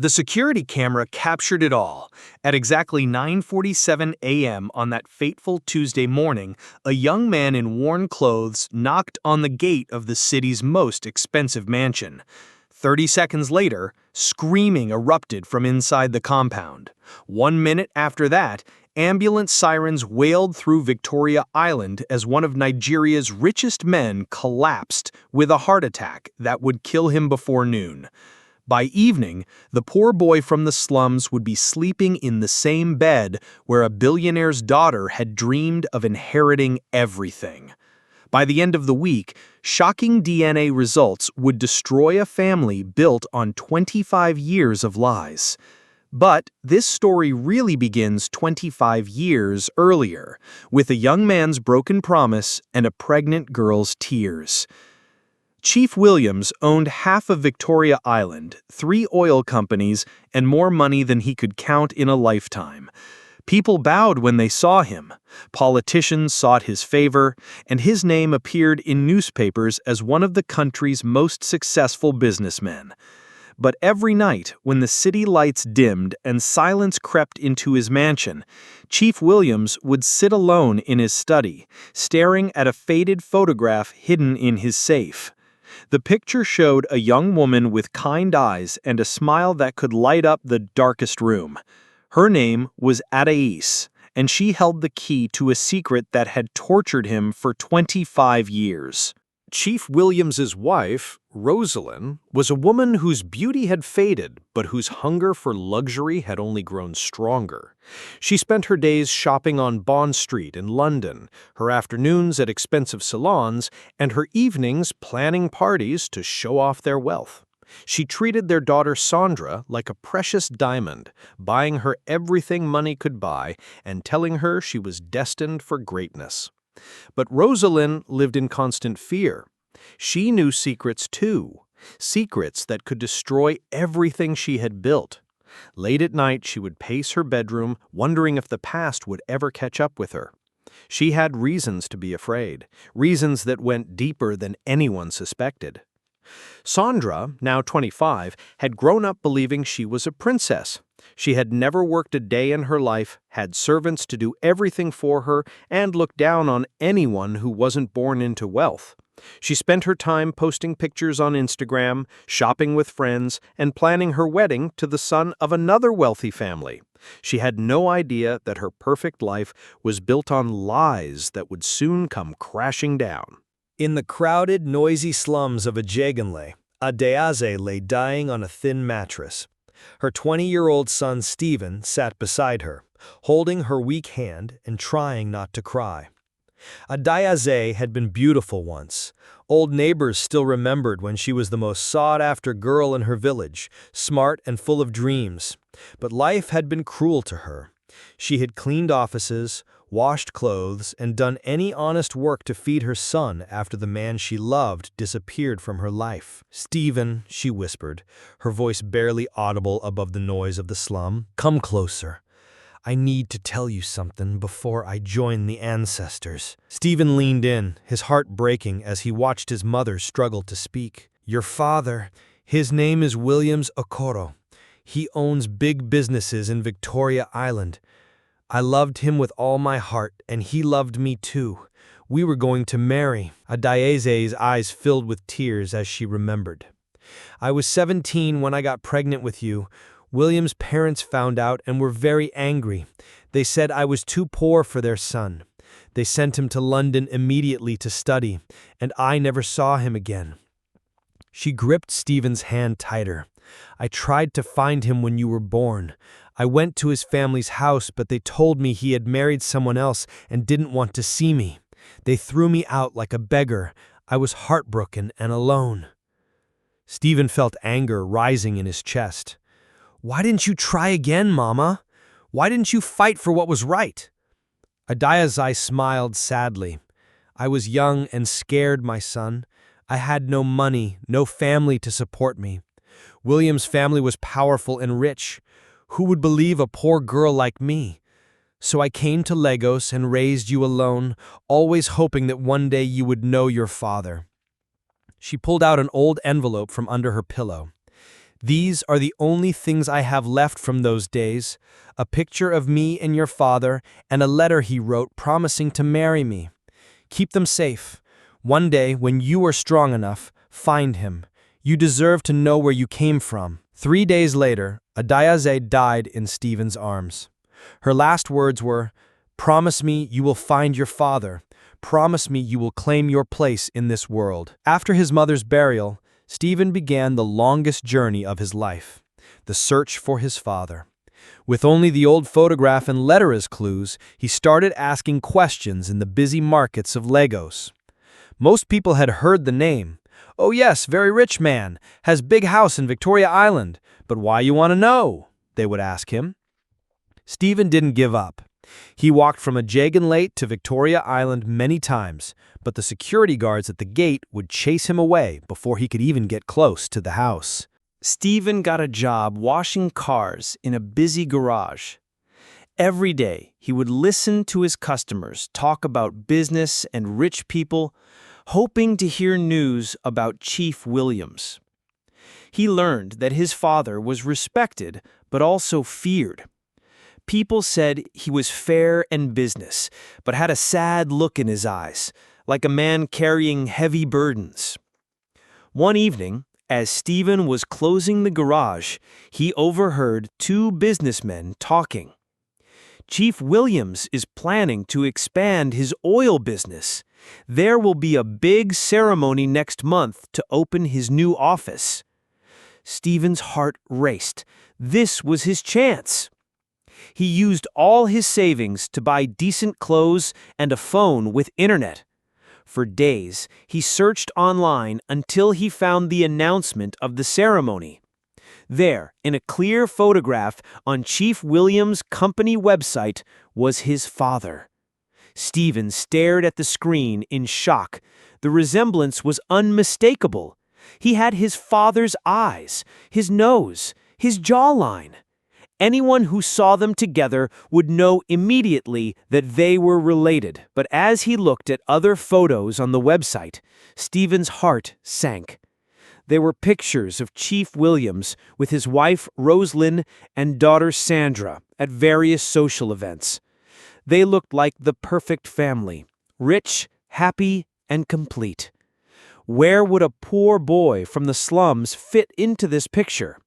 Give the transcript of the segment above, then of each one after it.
The security camera captured it all. At exactly 9:47 a.m. on that fateful Tuesday morning, a young man in worn clothes knocked on the gate of the city's most expensive mansion. 30 seconds later, screaming erupted from inside the compound. 1 minute after that, ambulance sirens wailed through Victoria Island as one of Nigeria's richest men collapsed with a heart attack that would kill him before noon. By evening, the poor boy from the slums would be sleeping in the same bed where a billionaire's daughter had dreamed of inheriting everything. By the end of the week, shocking DNA results would destroy a family built on 25 years of lies. But this story really begins 25 years earlier, with a young man's broken promise and a pregnant girl's tears. Chief Williams owned half of Victoria Island, 3 oil companies, and more money than he could count in a lifetime. People bowed when they saw him. Politicians sought his favor, and his name appeared in newspapers as one of the country's most successful businessmen. But every night, when the city lights dimmed and silence crept into his mansion, Chief Williams would sit alone in his study, staring at a faded photograph hidden in his safe. The picture showed a young woman with kind eyes and a smile that could light up the darkest room. Her name was Adais, and she held the key to a secret that had tortured him for 25 years. Chief Williams's wife, Rosalind, was a woman whose beauty had faded, but whose hunger for luxury had only grown stronger. She spent her days shopping on Bond Street in London, her afternoons at expensive salons, and her evenings planning parties to show off their wealth. She treated their daughter Sandra like a precious diamond, buying her everything money could buy and telling her she was destined for greatness. But Rosalind lived in constant fear. She knew secrets too, secrets that could destroy everything she had built. Late at night, she would pace her bedroom, wondering if the past would ever catch up with her. She had reasons to be afraid, reasons that went deeper than anyone suspected. Sandra, now 25, had grown up believing she was a princess. She had never worked a day in her life, had servants to do everything for her, and looked down on anyone who wasn't born into wealth. She spent her time posting pictures on Instagram, shopping with friends, and planning her wedding to the son of another wealthy family. She had no idea that her perfect life was built on lies that would soon come crashing down. In the crowded, noisy slums of Ajegunle, Adais lay dying on a thin mattress. Her 20-year-old son Stephen sat beside her, holding her weak hand and trying not to cry. Adais had been beautiful once. Old neighbors still remembered when she was the most sought-after girl in her village, smart and full of dreams. But life had been cruel to her. She had cleaned offices, washed clothes, and done any honest work to feed her son after the man she loved disappeared from her life. "Stephen," she whispered, her voice barely audible above the noise of the slum, "come closer. I need to tell you something before I join the ancestors." Stephen leaned in, his heart breaking as he watched his mother struggle to speak. "Your father, his name is Williams Okoro. He owns big businesses in Victoria Island. I loved him with all my heart, and he loved me too. We were going to marry." Adaise's eyes filled with tears as she remembered. "I was 17 when I got pregnant with you. William's parents found out and were very angry. They said I was too poor for their son. They sent him to London immediately to study, and I never saw him again." She gripped Stephen's hand tighter. "I tried to find him when you were born. I went to his family's house, but they told me he had married someone else and didn't want to see me. They threw me out like a beggar. I was heartbroken and alone." Stephen felt anger rising in his chest. "Why didn't you try again, Mama? Why didn't you fight for what was right?" Adaize smiled sadly. "I was young and scared, my son. I had no money, no family to support me. William's family was powerful and rich. Who would believe a poor girl like me? So I came to Lagos and raised you alone, always hoping that one day you would know your father." She pulled out an old envelope from under her pillow. These are the only things I have left from those days, a picture of me and your father, and a letter he wrote promising to marry me. Keep them safe. One day, when you are strong enough, find him. You deserve to know where you came from." 3 days later, Ajegunle died in Stephen's arms. Her last words were, "Promise me you will find your father. Promise me you will claim your place in this world." After his mother's burial, Stephen began the longest journey of his life, the search for his father. With only the old photograph and letter as clues, he started asking questions in the busy markets of Lagos. Most people had heard the name. "Oh yes, very rich man, has big house in Victoria Island, but why you want to know?" they would ask him. Stephen didn't give up. He walked from Ajegunle to Victoria Island many times, but the security guards at the gate would chase him away before he could even get close to the house. Stephen got a job washing cars in a busy garage. Every day, he would listen to his customers talk about business and rich people, hoping to hear news about Chief Williams. He learned that his father was respected but also feared. People said he was fair in business, but had a sad look in his eyes, like a man carrying heavy burdens. One evening, as Stephen was closing the garage, he overheard two businessmen talking. "Chief Williams is planning to expand his oil business. There will be a big ceremony next month to open his new office." Stephen's heart raced. This was his chance. He used all his savings to buy decent clothes and a phone with internet. For days, he searched online until he found the announcement of the ceremony. There, in a clear photograph on Chief Williams' company website, was his father. Stephen stared at the screen in shock. The resemblance was unmistakable. He had his father's eyes, his nose, his jawline. Anyone who saw them together would know immediately that they were related. But as he looked at other photos on the website, Stephen's heart sank. There were pictures of Chief Williams with his wife Rosalind and daughter Sandra at various social events. They looked like the perfect family, rich, happy, and complete. Where would a poor boy from the slums fit into this picture?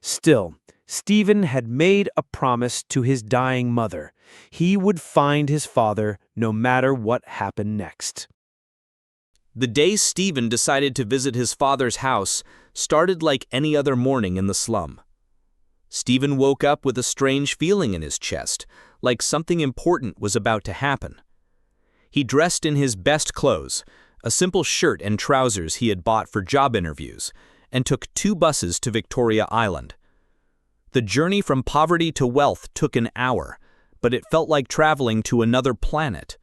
Still, Stephen had made a promise to his dying mother. He would find his father no matter what happened next. The day Stephen decided to visit his father's house started like any other morning in the slum. Stephen woke up with a strange feeling in his chest, like something important was about to happen. He dressed in his best clothes, a simple shirt and trousers he had bought for job interviews, and took 2 buses to Victoria Island. The journey from poverty to wealth took an hour, but it felt like traveling to another planet.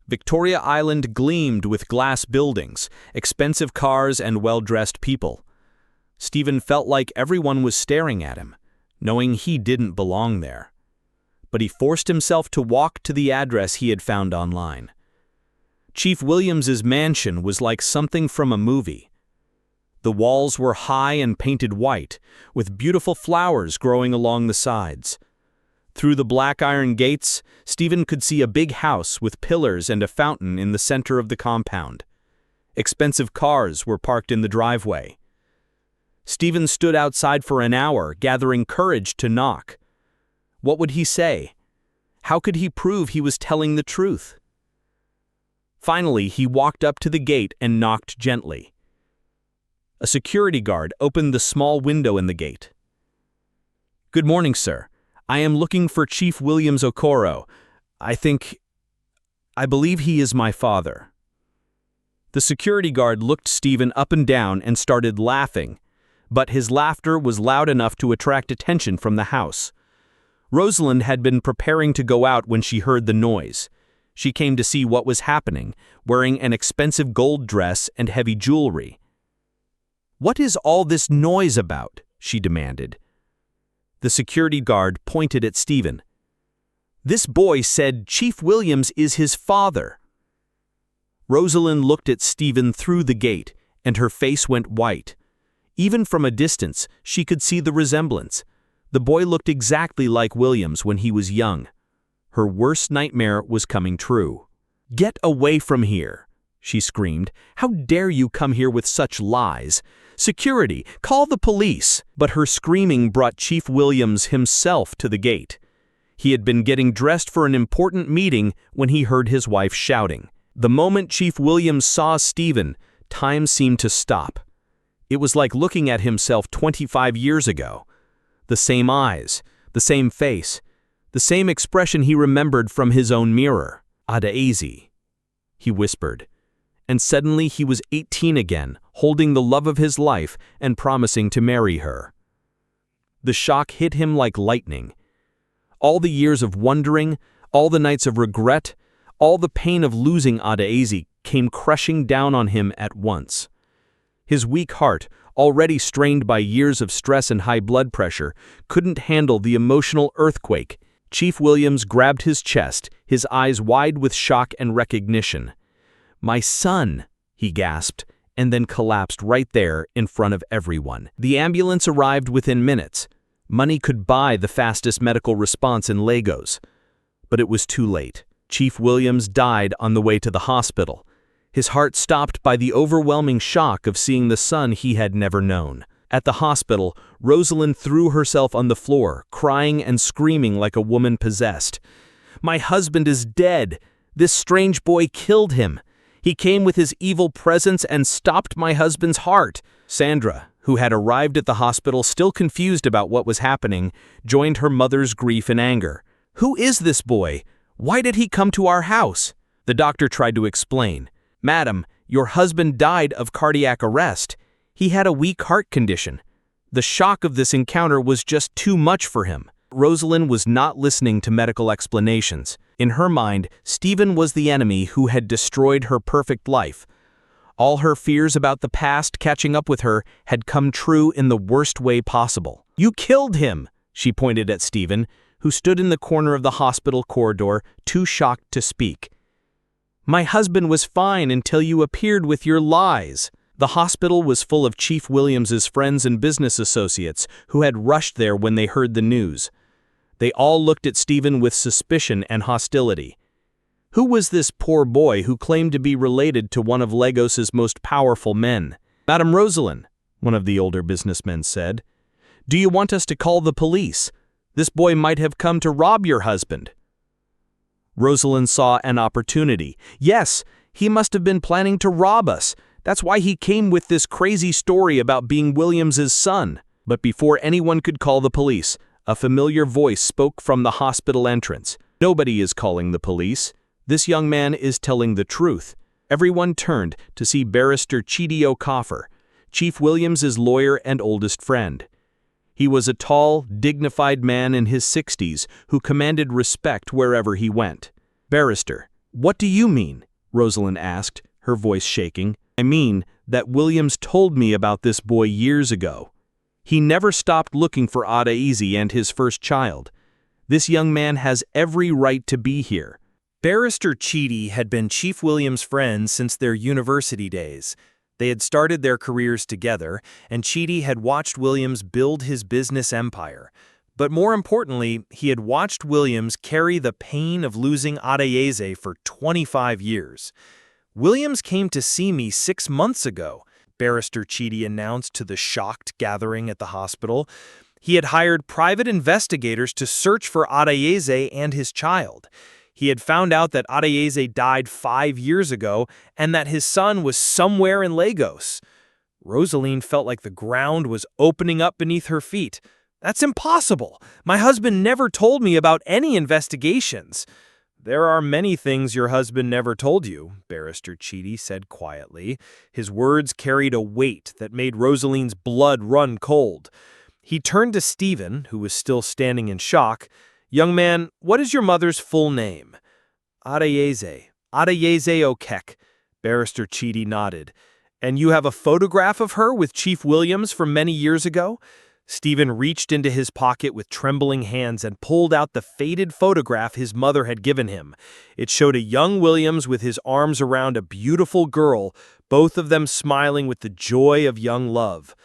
Victoria Island gleamed with glass buildings, expensive cars, and well-dressed people. Stephen felt like everyone was staring at him, knowing he didn't belong there. But he forced himself to walk to the address he had found online. Chief Williams's mansion was like something from a movie. The walls were high and painted white, with beautiful flowers growing along the sides. Through the black iron gates, Stephen could see a big house with pillars and a fountain in the center of the compound. Expensive cars were parked in the driveway. Stephen stood outside for an hour, gathering courage to knock. What would he say? How could he prove he was telling the truth? Finally, he walked up to the gate and knocked gently. A security guard opened the small window in the gate. "Good morning, sir. I am looking for Chief Williams Okoro. I believe he is my father." The security guard looked Stephen up and down and started laughing, but his laughter was loud enough to attract attention from the house. Rosalind had been preparing to go out when she heard the noise. She came to see what was happening, wearing an expensive gold dress and heavy jewelry. "What is all this noise about?" she demanded. The security guard pointed at Stephen. "This boy said Chief Williams is his father." Rosalind looked at Stephen through the gate, and her face went white. Even from a distance, she could see the resemblance. The boy looked exactly like Williams when he was young. Her worst nightmare was coming true. "Get away from here," she screamed. "How dare you come here with such lies? Security, call the police!" But her screaming brought Chief Williams himself to the gate. He had been getting dressed for an important meeting when he heard his wife shouting. The moment Chief Williams saw Stephen, time seemed to stop. It was like looking at himself 25 years ago. The same eyes, the same face, the same expression he remembered from his own mirror. "Adaeze," he whispered. And suddenly he was 18 again, holding the love of his life and promising to marry her. The shock hit him like lightning. All the years of wondering, all the nights of regret, all the pain of losing Adaeze came crushing down on him at once. His weak heart, already strained by years of stress and high blood pressure, couldn't handle the emotional earthquake. Chief Williams grabbed his chest, his eyes wide with shock and recognition. "My son," he gasped, and then collapsed right there in front of everyone. The ambulance arrived within minutes. Money could buy the fastest medical response in Lagos. But it was too late. Chief Williams died on the way to the hospital, his heart stopped by the overwhelming shock of seeing the son he had never known. At the hospital, Rosalind threw herself on the floor, crying and screaming like a woman possessed. "My husband is dead. This strange boy killed him. He came with his evil presence and stopped my husband's heart." Sandra, who had arrived at the hospital still confused about what was happening, joined her mother's grief and anger. "Who is this boy? Why did he come to our house?" The doctor tried to explain. "Madam, your husband died of cardiac arrest. He had a weak heart condition. The shock of this encounter was just too much for him." Rosalind was not listening to medical explanations. In her mind, Stephen was the enemy who had destroyed her perfect life. All her fears about the past catching up with her had come true in the worst way possible. "You killed him," she pointed at Stephen, who stood in the corner of the hospital corridor, too shocked to speak. "My husband was fine until you appeared with your lies." The hospital was full of Chief Williams's friends and business associates who had rushed there when they heard the news. They all looked at Stephen with suspicion and hostility. Who was this poor boy who claimed to be related to one of Lagos's most powerful men? "Madam Rosalind," one of the older businessmen said, "do you want us to call the police? This boy might have come to rob your husband." Rosalind saw an opportunity. "Yes, he must have been planning to rob us. That's why he came with this crazy story about being Williams's son." But before anyone could call the police, a familiar voice spoke from the hospital entrance. "Nobody is calling the police. This young man is telling the truth." Everyone turned to see Barrister Chidi Okafor, Chief Williams's lawyer and oldest friend. He was a tall, dignified man in his 60s who commanded respect wherever he went. "Barrister, what do you mean?" Rosalind asked, her voice shaking. "I mean that Williams told me about this boy years ago. He never stopped looking for Adaeze and his first child. This young man has every right to be here." Barrister Chidi had been Chief Williams' friend since their university days. They had started their careers together, and Chidi had watched Williams build his business empire. But more importantly, he had watched Williams carry the pain of losing Adaeze for 25 years. "Williams came to see me 6 months ago," Barrister Chidi announced to the shocked gathering at the hospital. He had hired private investigators to search for Adaeze and his child. He had found out that Adaeze died 5 years ago and that his son was somewhere in Lagos. Rosalind felt like the ground was opening up beneath her feet. "That's impossible! My husband never told me about any investigations." "There are many things your husband never told you," Barrister Chidi said quietly. His words carried a weight that made Rosalind's blood run cold. He turned to Stephen, who was still standing in shock. "Young man, what is your mother's full name?" "Adaeze Okek," Barrister Chidi nodded. "And you have a photograph of her with Chief Williams from many years ago?" Stephen reached into his pocket with trembling hands and pulled out the faded photograph his mother had given him. It showed a young Williams with his arms around a beautiful girl, both of them smiling with the joy of young love.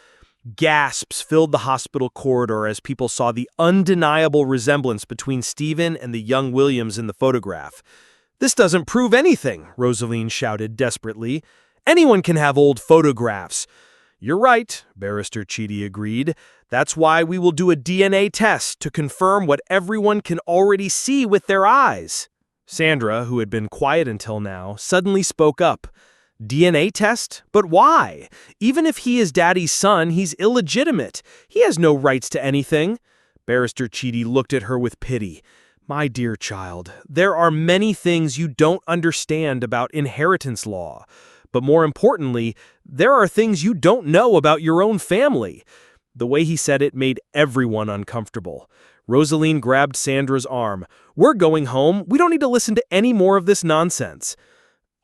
Gasps filled the hospital corridor as people saw the undeniable resemblance between Stephen and the young Williams in the photograph. "This doesn't prove anything," Rosaline shouted desperately. "Anyone can have old photographs." "You're right," Barrister Cheedy agreed. "That's why we will do a DNA test to confirm what everyone can already see with their eyes." Sandra, who had been quiet until now, suddenly spoke up. "DNA test? But why? Even if he is Daddy's son, he's illegitimate. He has no rights to anything." Barrister Cheedy looked at her with pity. "My dear child, there are many things you don't understand about inheritance law. But more importantly, there are things you don't know about your own family." The way he said it made everyone uncomfortable. Rosaline grabbed Sandra's arm. "We're going home. We don't need to listen to any more of this nonsense."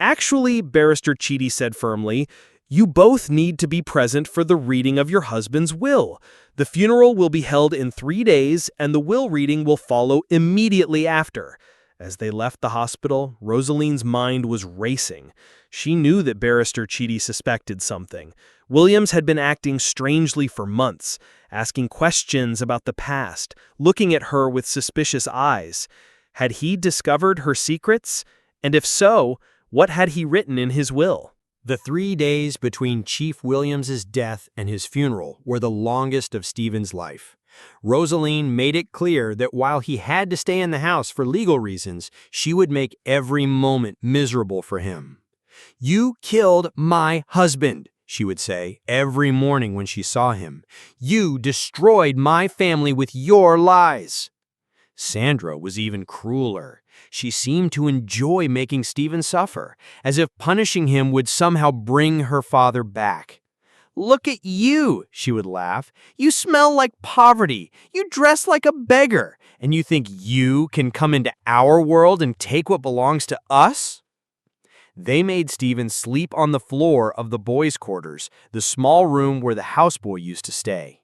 "Actually," Barrister Cheedy said firmly, "you both need to be present for the reading of your husband's will. The funeral will be held in 3 days, and the will reading will follow immediately after." As they left the hospital, Rosaline's mind was racing. She knew that Barrister Cheedy suspected something. Williams had been acting strangely for months, asking questions about the past, looking at her with suspicious eyes. Had he discovered her secrets? And if so, what had he written in his will? The 3 days between Chief Williams's death and his funeral were the longest of Stephen's life. Rosaline made it clear that while he had to stay in the house for legal reasons, she would make every moment miserable for him. "You killed my husband," she would say every morning when she saw him. "You destroyed my family with your lies." Sandra was even crueler. She seemed to enjoy making Stephen suffer, as if punishing him would somehow bring her father back. "Look at you," she would laugh. "You smell like poverty. You dress like a beggar. And you think you can come into our world and take what belongs to us?" They made Stephen sleep on the floor of the boys' quarters, the small room where the houseboy used to stay.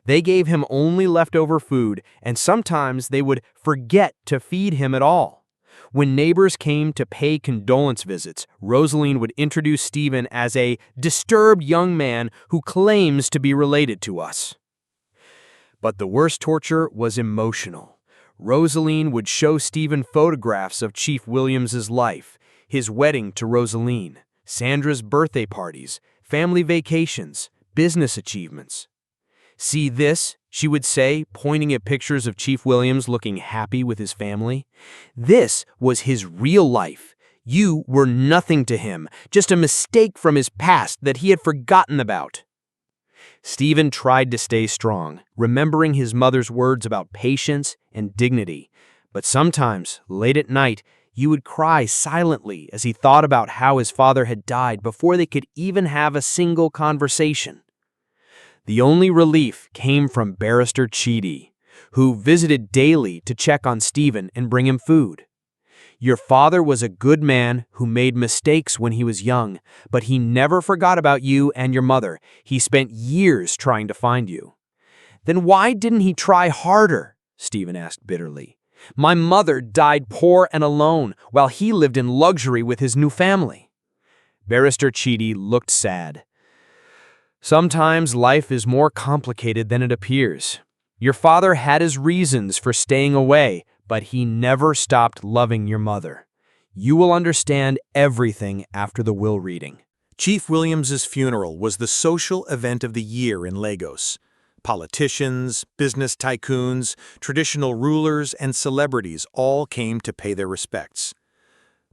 They gave him only leftover food, and sometimes they would forget to feed him at all. When neighbors came to pay condolence visits, Rosaline would introduce Stephen as a disturbed young man who claims to be related to us. But the worst torture was emotional. Rosaline would show Stephen photographs of Chief Williams's life, his wedding to Rosaline, Sandra's birthday parties, family vacations, business achievements. "See this," she would say, pointing at pictures of Chief Williams looking happy with his family. "This was his real life. You were nothing to him, just a mistake from his past that he had forgotten about." Stephen tried to stay strong, remembering his mother's words about patience and dignity. But sometimes, late at night, he would cry silently as he thought about how his father had died before they could even have a single conversation. The only relief came from Barrister Cheedy, who visited daily to check on Stephen and bring him food. "Your father was a good man who made mistakes when he was young, but he never forgot about you and your mother. He spent years trying to find you." "Then why didn't he try harder?" Stephen asked bitterly. "My mother died poor and alone, while he lived in luxury with his new family." Barrister Cheedy looked sad. "Sometimes life is more complicated than it appears. Your father had his reasons for staying away, but he never stopped loving your mother. You will understand everything after the will reading." Chief Williams's funeral was the social event of the year in Lagos. Politicians, business tycoons, traditional rulers, and celebrities all came to pay their respects.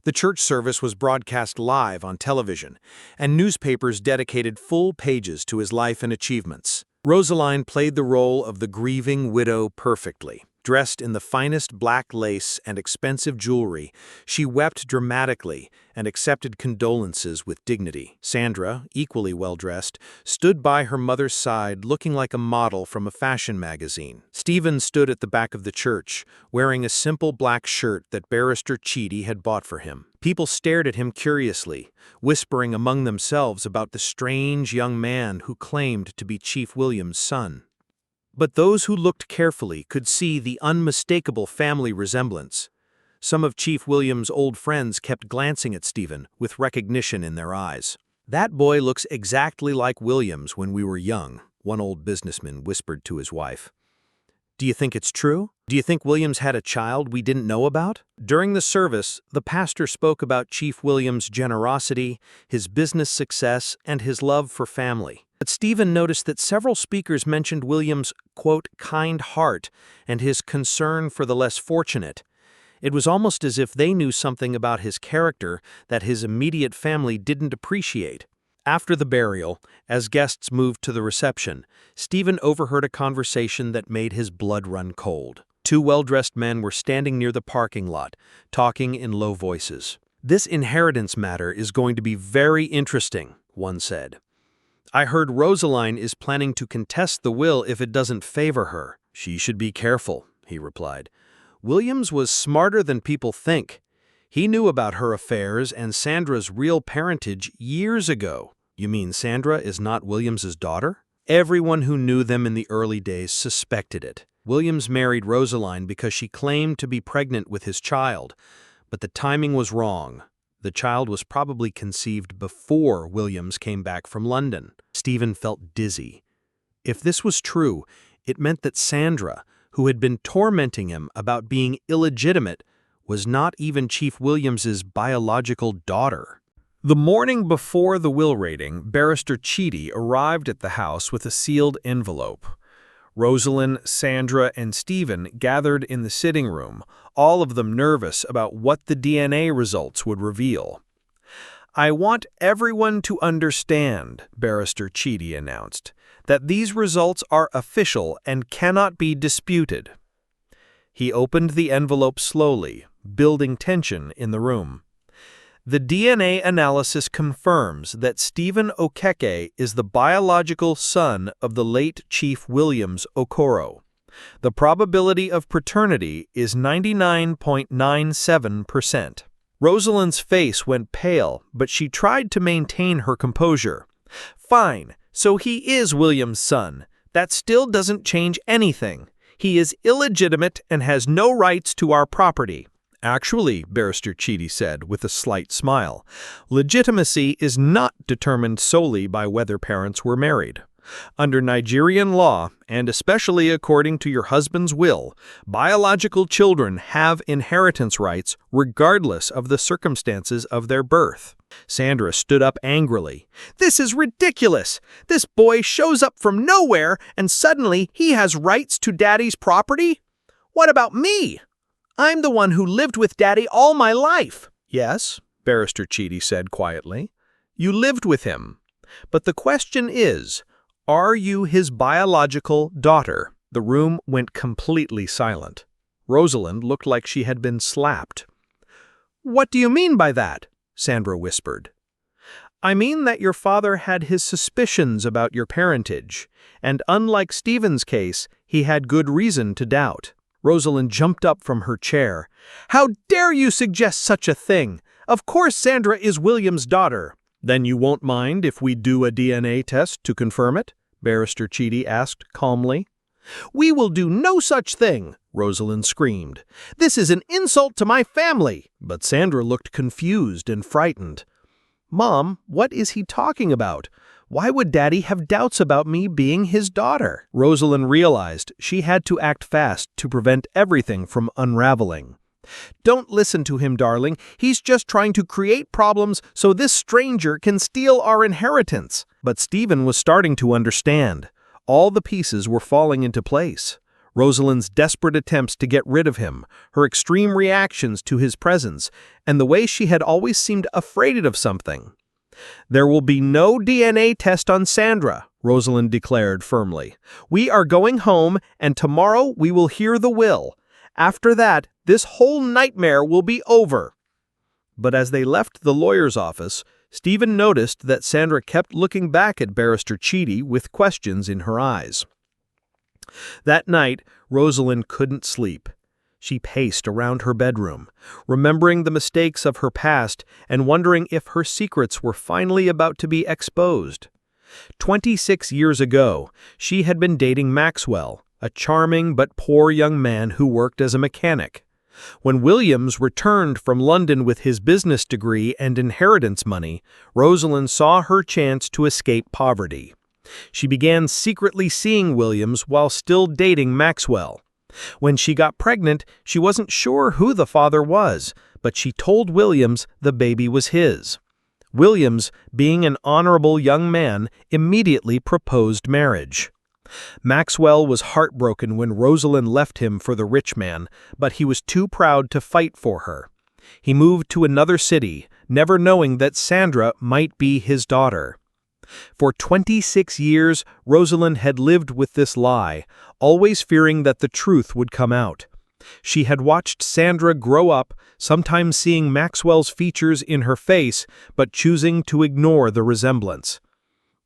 The church service was broadcast live on television, and newspapers dedicated full pages to his life and achievements. Rosaline played the role of the grieving widow perfectly. Dressed in the finest black lace and expensive jewelry, she wept dramatically and accepted condolences with dignity. Sandra, equally well-dressed, stood by her mother's side looking like a model from a fashion magazine. Stephen stood at the back of the church, wearing a simple black shirt that Barrister Cheedy had bought for him. People stared at him curiously, whispering among themselves about the strange young man who claimed to be Chief William's son. But those who looked carefully could see the unmistakable family resemblance. Some of Chief William's old friends kept glancing at Stephen with recognition in their eyes. "That boy looks exactly like Williams when we were young," one old businessman whispered to his wife. "Do you think it's true? Do you think Williams had a child we didn't know about?" During the service, the pastor spoke about Chief Williams' generosity, his business success, and his love for family. But Stephen noticed that several speakers mentioned Williams' quote, kind heart and his concern for the less fortunate. It was almost as if they knew something about his character that his immediate family didn't appreciate. After the burial, as guests moved to the reception, Stephen overheard a conversation that made his blood run cold. Two well-dressed men were standing near the parking lot, talking in low voices. "This inheritance matter is going to be very interesting," one said. "I heard Rosaline is planning to contest the will if it doesn't favor her." "She should be careful," he replied. "Williams was smarter than people think. He knew about her affairs and Sandra's real parentage years ago." "You mean Sandra is not Williams's daughter?" "Everyone who knew them in the early days suspected it. Williams married Rosaline because she claimed to be pregnant with his child, but the timing was wrong. The child was probably conceived before Williams came back from London." Stephen felt dizzy. If this was true, it meant that Sandra, who had been tormenting him about being illegitimate, was not even Chief Williams's biological daughter. The morning before the will reading, Barrister Chidi arrived at the house with a sealed envelope. Rosalind, Sandra, and Stephen gathered in the sitting room, all of them nervous about what the DNA results would reveal. "I want everyone to understand," Barrister Chidi announced, "that these results are official and cannot be disputed." He opened the envelope slowly, building tension in the room. "The DNA analysis confirms that Stephen Okeke is the biological son of the late Chief Williams Okoro. The probability of paternity is 99.97%. Rosalind's face went pale, but she tried to maintain her composure. "Fine, so he is William's son. That still doesn't change anything. He is illegitimate and has no rights to our property." "Actually," Barrister Chidi said with a slight smile, "legitimacy is not determined solely by whether parents were married. Under Nigerian law, and especially according to your husband's will, biological children have inheritance rights regardless of the circumstances of their birth." Sandra stood up angrily. "This is ridiculous! This boy shows up from nowhere and suddenly he has rights to Daddy's property? What about me? I'm the one who lived with Daddy all my life." "Yes," Barrister Chidi said quietly, "you lived with him. But the question is, are you his biological daughter?" The room went completely silent. Rosalind looked like she had been slapped. "What do you mean by that?" Sandra whispered. "I mean that your father had his suspicions about your parentage, and unlike Stephen's case, he had good reason to doubt." Rosalind jumped up from her chair. "How dare you suggest such a thing? Of course Sandra is William's daughter." "Then you won't mind if we do a DNA test to confirm it?" Barrister Chidi asked calmly. "We will do no such thing," Rosalind screamed. "This is an insult to my family." But Sandra looked confused and frightened. "Mom, what is he talking about? Why would Daddy have doubts about me being his daughter?" Rosalind realized she had to act fast to prevent everything from unraveling. "Don't listen to him, darling. He's just trying to create problems so this stranger can steal our inheritance." But Stephen was starting to understand. All the pieces were falling into place. Rosalind's desperate attempts to get rid of him, her extreme reactions to his presence, and the way she had always seemed afraid of something. "There will be no DNA test on Sandra," Rosalind declared firmly. "We are going home, and tomorrow we will hear the will. After that, this whole nightmare will be over." But as they left the lawyer's office, Stephen noticed that Sandra kept looking back at Barrister Chidi with questions in her eyes. That night, Rosalind couldn't sleep. She paced around her bedroom, remembering the mistakes of her past and wondering if her secrets were finally about to be exposed. 26 years ago, she had been dating Maxwell, a charming but poor young man who worked as a mechanic. When Williams returned from London with his business degree and inheritance money, Rosalind saw her chance to escape poverty. She began secretly seeing Williams while still dating Maxwell. When she got pregnant, she wasn't sure who the father was, but she told Williams the baby was his. Williams, being an honorable young man, immediately proposed marriage. Maxwell was heartbroken when Rosalind left him for the rich man, but he was too proud to fight for her. He moved to another city, never knowing that Sandra might be his daughter. For 26 years, Rosalind had lived with this lie, always fearing that the truth would come out. She had watched Sandra grow up, sometimes seeing Maxwell's features in her face, but choosing to ignore the resemblance.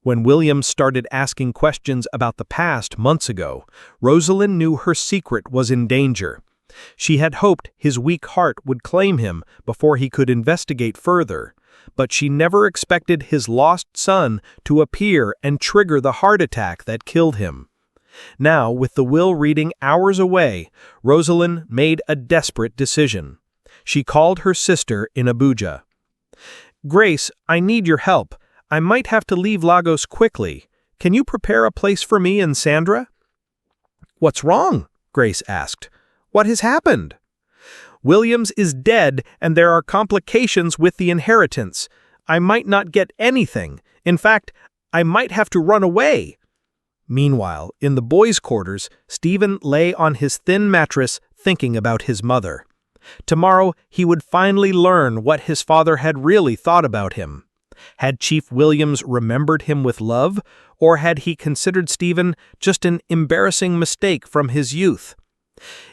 When William started asking questions about the past months ago, Rosalind knew her secret was in danger. She had hoped his weak heart would claim him before he could investigate further, but she never expected his lost son to appear and trigger the heart attack that killed him. Now, with the will reading hours away, Rosalind made a desperate decision. She called her sister in Abuja. "Grace, I need your help. I might have to leave Lagos quickly. Can you prepare a place for me and Sandra?" "What's wrong?" Grace asked. "What has happened?" "Williams is dead, and there are complications with the inheritance. I might not get anything. In fact, I might have to run away." Meanwhile, in the boys' quarters, Stephen lay on his thin mattress thinking about his mother. Tomorrow, he would finally learn what his father had really thought about him. Had Chief Williams remembered him with love, or had he considered Stephen just an embarrassing mistake from his youth?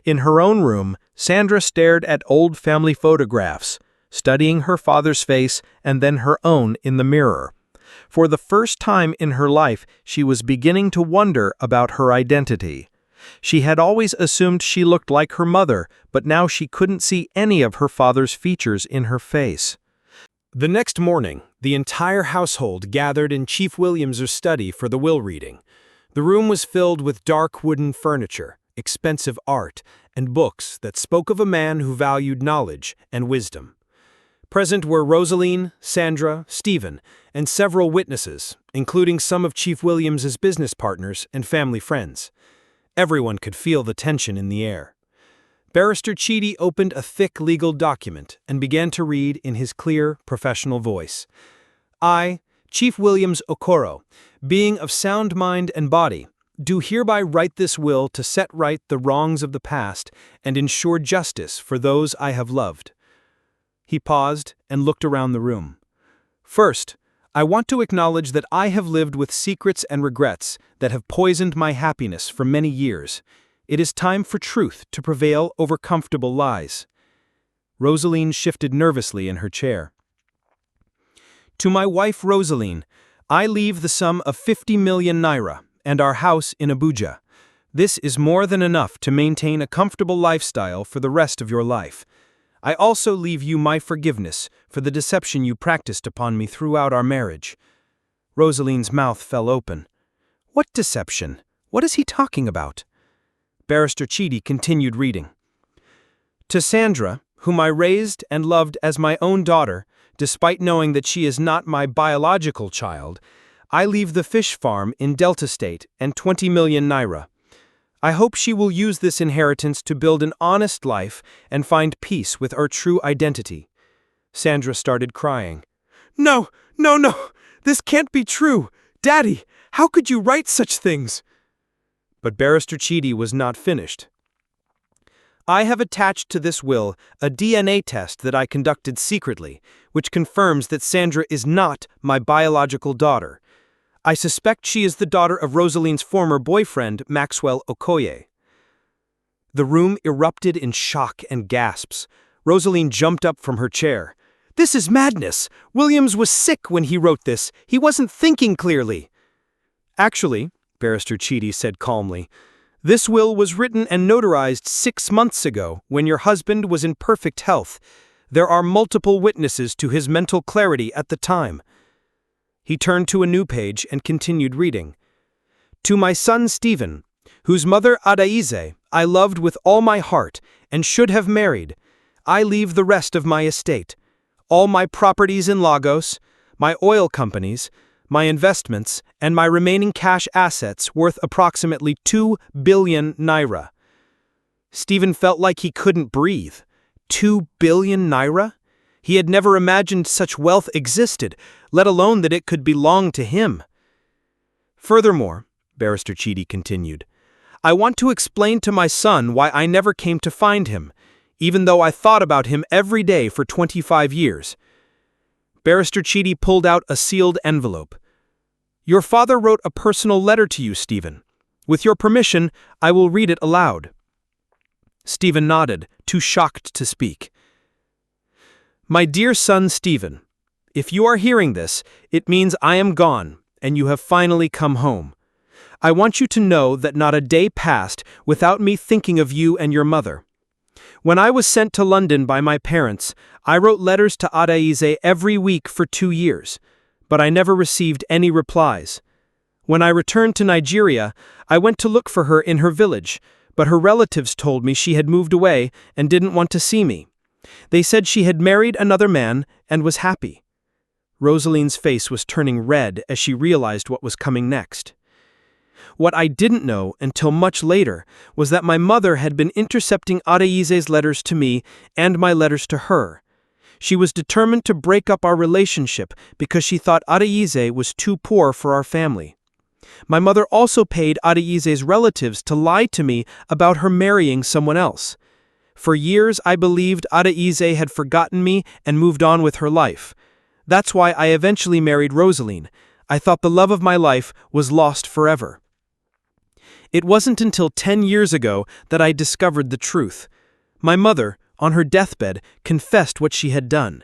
In her own room, Sandra stared at old family photographs, studying her father's face and then her own in the mirror. For the first time in her life, she was beginning to wonder about her identity. She had always assumed she looked like her mother, but now she couldn't see any of her father's features in her face. The next morning, the entire household gathered in Chief Williams's study for the will reading. The room was filled with dark wooden furniture, expensive art, and books that spoke of a man who valued knowledge and wisdom. Present were Rosaline, Sandra, Stephen, and several witnesses, including some of Chief Williams's business partners and family friends. Everyone could feel the tension in the air. Barrister Chidi opened a thick legal document and began to read in his clear, professional voice. "I, Chief Williams Okoro, being of sound mind and body, do hereby write this will to set right the wrongs of the past and ensure justice for those I have loved." He paused and looked around the room. "First, I want to acknowledge that I have lived with secrets and regrets that have poisoned my happiness for many years. It is time for truth to prevail over comfortable lies." Rosaline shifted nervously in her chair. "To my wife Rosaline, I leave the sum of 50 million naira and our house in Abuja. This is more than enough to maintain a comfortable lifestyle for the rest of your life. I also leave you my forgiveness for the deception you practiced upon me throughout our marriage." Rosaline's mouth fell open. "What deception? What is he talking about?" Barrister Chidi continued reading. "To Sandra, whom I raised and loved as my own daughter, despite knowing that she is not my biological child, I leave the fish farm in Delta State and 20 million naira. I hope she will use this inheritance to build an honest life and find peace with her true identity." Sandra started crying. "No, no, no! This can't be true! Daddy, how could you write such things?" But Barrister Chidi was not finished. "I have attached to this will a DNA test that I conducted secretly, which confirms that Sandra is not my biological daughter. I suspect she is the daughter of Rosaline's former boyfriend, Maxwell Okoye." The room erupted in shock and gasps. Rosaline jumped up from her chair. "This is madness! Williams was sick when he wrote this. He wasn't thinking clearly." "Actually," Barrister Chidi said calmly, "this will was written and notarized 6 months ago when your husband was in perfect health. There are multiple witnesses to his mental clarity at the time." He turned to a new page and continued reading. "To my son Stephen, whose mother Adaize I loved with all my heart and should have married, I leave the rest of my estate, all my properties in Lagos, my oil companies, my investments, and my remaining cash assets worth approximately 2 billion naira. Stephen felt like he couldn't breathe. 2 billion naira? He had never imagined such wealth existed, let alone that it could belong to him. Furthermore, Barrister Chidi continued, I want to explain to my son why I never came to find him, even though I thought about him every day for 25 years. Barrister Chidi pulled out a sealed envelope. Your father wrote a personal letter to you, Stephen. With your permission, I will read it aloud. Stephen nodded, too shocked to speak. My dear son Stephen, if you are hearing this, it means I am gone, and you have finally come home. I want you to know that not a day passed without me thinking of you and your mother. When I was sent to London by my parents, I wrote letters to Adaize every week for 2 years, but I never received any replies. When I returned to Nigeria, I went to look for her in her village, but her relatives told me she had moved away and didn't want to see me. They said she had married another man and was happy. Rosaline's face was turning red as she realized what was coming next. What I didn't know until much later was that my mother had been intercepting Adaize's letters to me and my letters to her. She was determined to break up our relationship because she thought Adaize was too poor for our family. My mother also paid Adaize's relatives to lie to me about her marrying someone else. For years I believed Adaize had forgotten me and moved on with her life. That's why I eventually married Rosaline. I thought the love of my life was lost forever. It wasn't until 10 years ago that I discovered the truth. My mother, on her deathbed, confessed what she had done.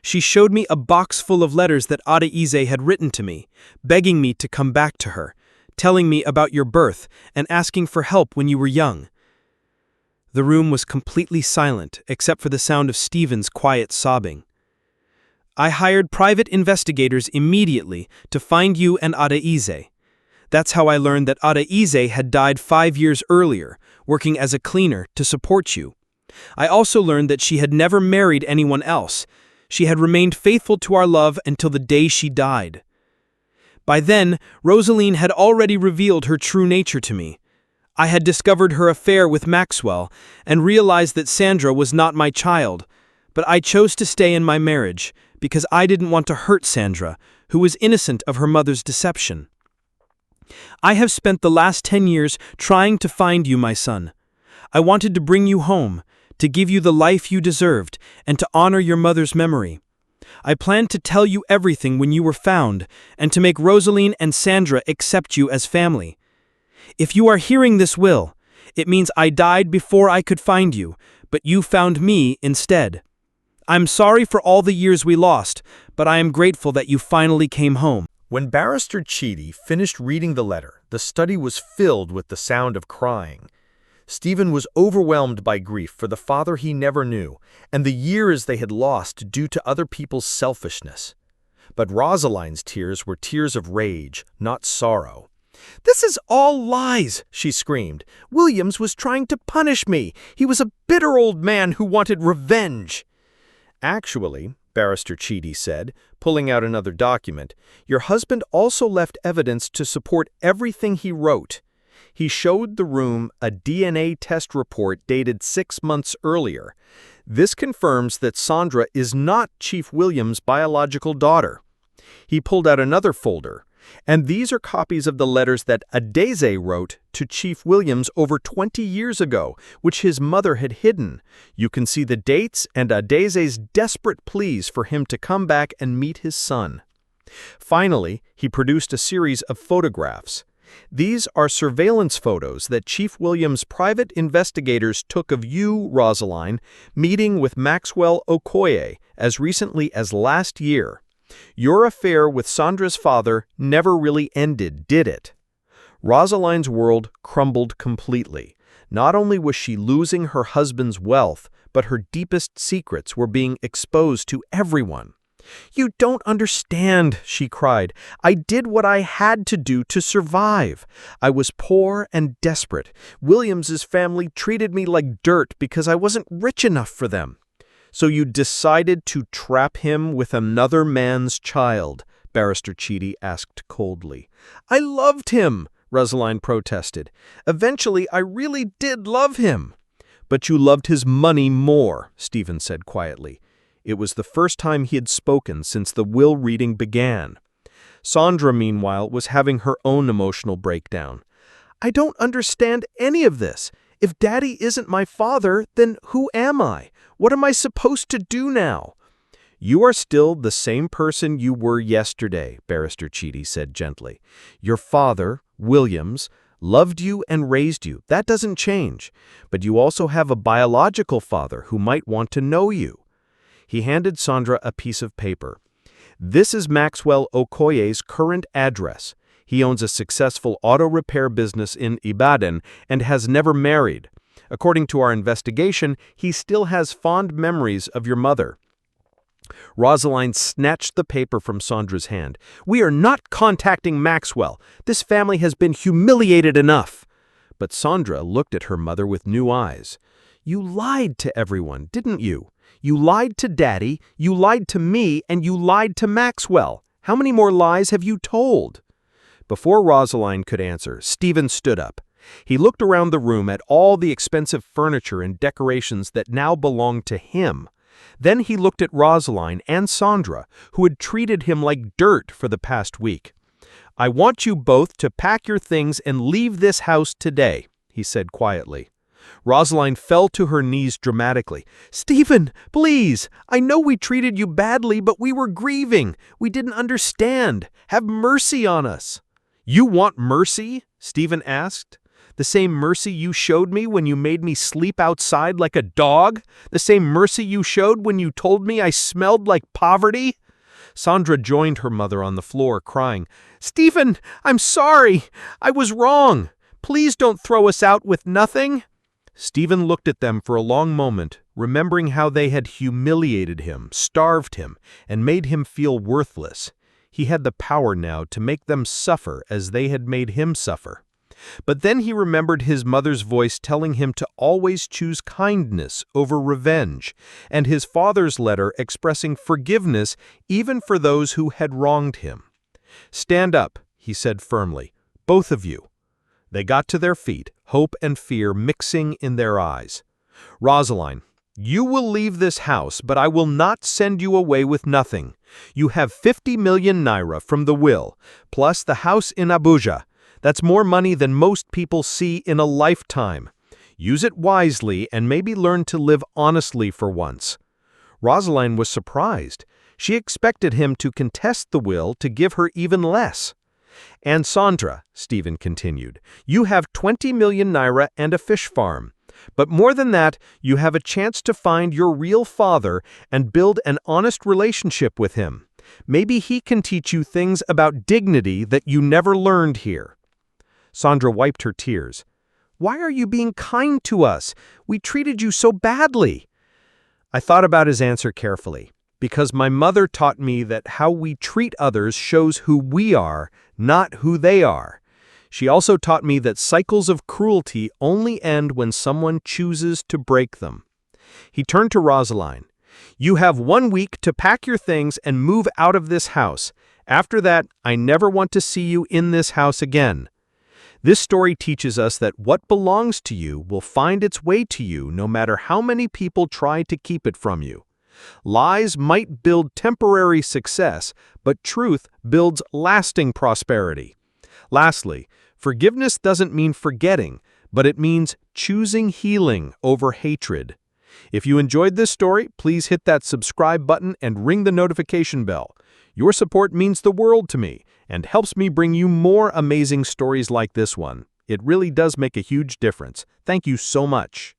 She showed me a box full of letters that Adaize had written to me, begging me to come back to her, telling me about your birth and asking for help when you were young. The room was completely silent except for the sound of Stephen's quiet sobbing. I hired private investigators immediately to find you and Adaize. That's how I learned that Adaize had died 5 years earlier, working as a cleaner to support you. I also learned that she had never married anyone else. She had remained faithful to our love until the day she died. By then, Rosaline had already revealed her true nature to me. I had discovered her affair with Maxwell and realized that Sandra was not my child, but I chose to stay in my marriage because I didn't want to hurt Sandra, who was innocent of her mother's deception. I have spent the last 10 years trying to find you, my son. I wanted to bring you home, to give you the life you deserved, and to honor your mother's memory. I planned to tell you everything when you were found, and to make Rosaline and Sandra accept you as family. If you are hearing this will, it means I died before I could find you, but you found me instead. I'm sorry for all the years we lost, but I am grateful that you finally came home. When Barrister Chidi finished reading the letter, the study was filled with the sound of crying. Stephen was overwhelmed by grief for the father he never knew and the years they had lost due to other people's selfishness. But Rosaline's tears were tears of rage, not sorrow. "This is all lies," she screamed. "Williams was trying to punish me. He was a bitter old man who wanted revenge." "Actually," Barrister Chidi said, pulling out another document, "your husband also left evidence to support everything he wrote. He showed the room a DNA test report dated 6 months earlier. This confirms that Sandra is not Chief Williams' biological daughter." He pulled out another folder, and these are copies of the letters that Adaize wrote to Chief Williams over 20 years ago, which his mother had hidden. You can see the dates and Adaize's desperate pleas for him to come back and meet his son. Finally, he produced a series of photographs. These are surveillance photos that Chief Williams' private investigators took of you, Rosaline, meeting with Maxwell Okoye as recently as last year. Your affair with Sandra's father never really ended, did it? Rosaline's world crumbled completely. Not only was she losing her husband's wealth, but her deepest secrets were being exposed to everyone. "You don't understand," she cried. "I did what I had to do to survive. I was poor and desperate. Williams's family treated me like dirt because I wasn't rich enough for them." "So you decided to trap him with another man's child," Barrister Chidi asked coldly. I loved him, Rosaline protested. Eventually, I really did love him. But you loved his money more, Stephen said quietly. It was the first time he had spoken since the will reading began. Sandra, meanwhile, was having her own emotional breakdown. I don't understand any of this. If Daddy isn't my father, then who am I? What am I supposed to do now? You are still the same person you were yesterday, Barrister Chidi said gently. Your father, Williams, loved you and raised you. That doesn't change. But you also have a biological father who might want to know you. He handed Sandra a piece of paper. This is Maxwell Okoye's current address. He owns a successful auto repair business in Ibadan and has never married. According to our investigation, he still has fond memories of your mother. Rosaline snatched the paper from Sandra's hand. We are not contacting Maxwell. This family has been humiliated enough. But Sandra looked at her mother with new eyes. You lied to everyone, didn't you? You lied to Daddy, you lied to me, and you lied to Maxwell. How many more lies have you told? Before Rosaline could answer, Stephen stood up. He looked around the room at all the expensive furniture and decorations that now belonged to him. Then he looked at Rosaline and Sandra, who had treated him like dirt for the past week. I want you both to pack your things and leave this house today, he said quietly. Rosaline fell to her knees dramatically. Stephen, please! I know we treated you badly, but we were grieving. We didn't understand. Have mercy on us. You want mercy? Stephen asked. The same mercy you showed me when you made me sleep outside like a dog? The same mercy you showed when you told me I smelled like poverty? Sandra joined her mother on the floor, crying, Stephen, I'm sorry. I was wrong. Please don't throw us out with nothing. Stephen looked at them for a long moment, remembering how they had humiliated him, starved him, and made him feel worthless. He had the power now to make them suffer as they had made him suffer. But then he remembered his mother's voice telling him to always choose kindness over revenge, and his father's letter expressing forgiveness even for those who had wronged him. Stand up, he said firmly, both of you. They got to their feet, hope and fear mixing in their eyes. Rosaline, you will leave this house, but I will not send you away with nothing. You have 50 million naira from the will, plus the house in Abuja. That's more money than most people see in a lifetime. Use it wisely and maybe learn to live honestly for once. Rosaline was surprised. She expected him to contest the will to give her even less. And Sandra, Stephen continued, you have 20 million naira and a fish farm. But more than that, you have a chance to find your real father and build an honest relationship with him. Maybe he can teach you things about dignity that you never learned here. Sandra wiped her tears. Why are you being kind to us? We treated you so badly. I thought about his answer carefully, because my mother taught me that how we treat others shows who we are, not who they are. She also taught me that cycles of cruelty only end when someone chooses to break them. He turned to Rosaline. You have 1 week to pack your things and move out of this house. After that, I never want to see you in this house again. This story teaches us that what belongs to you will find its way to you no matter how many people try to keep it from you. Lies might build temporary success, but truth builds lasting prosperity. Lastly, forgiveness doesn't mean forgetting, but it means choosing healing over hatred. If you enjoyed this story, please hit that subscribe button and ring the notification bell. Your support means the world to me and helps me bring you more amazing stories like this one. It really does make a huge difference. Thank you so much.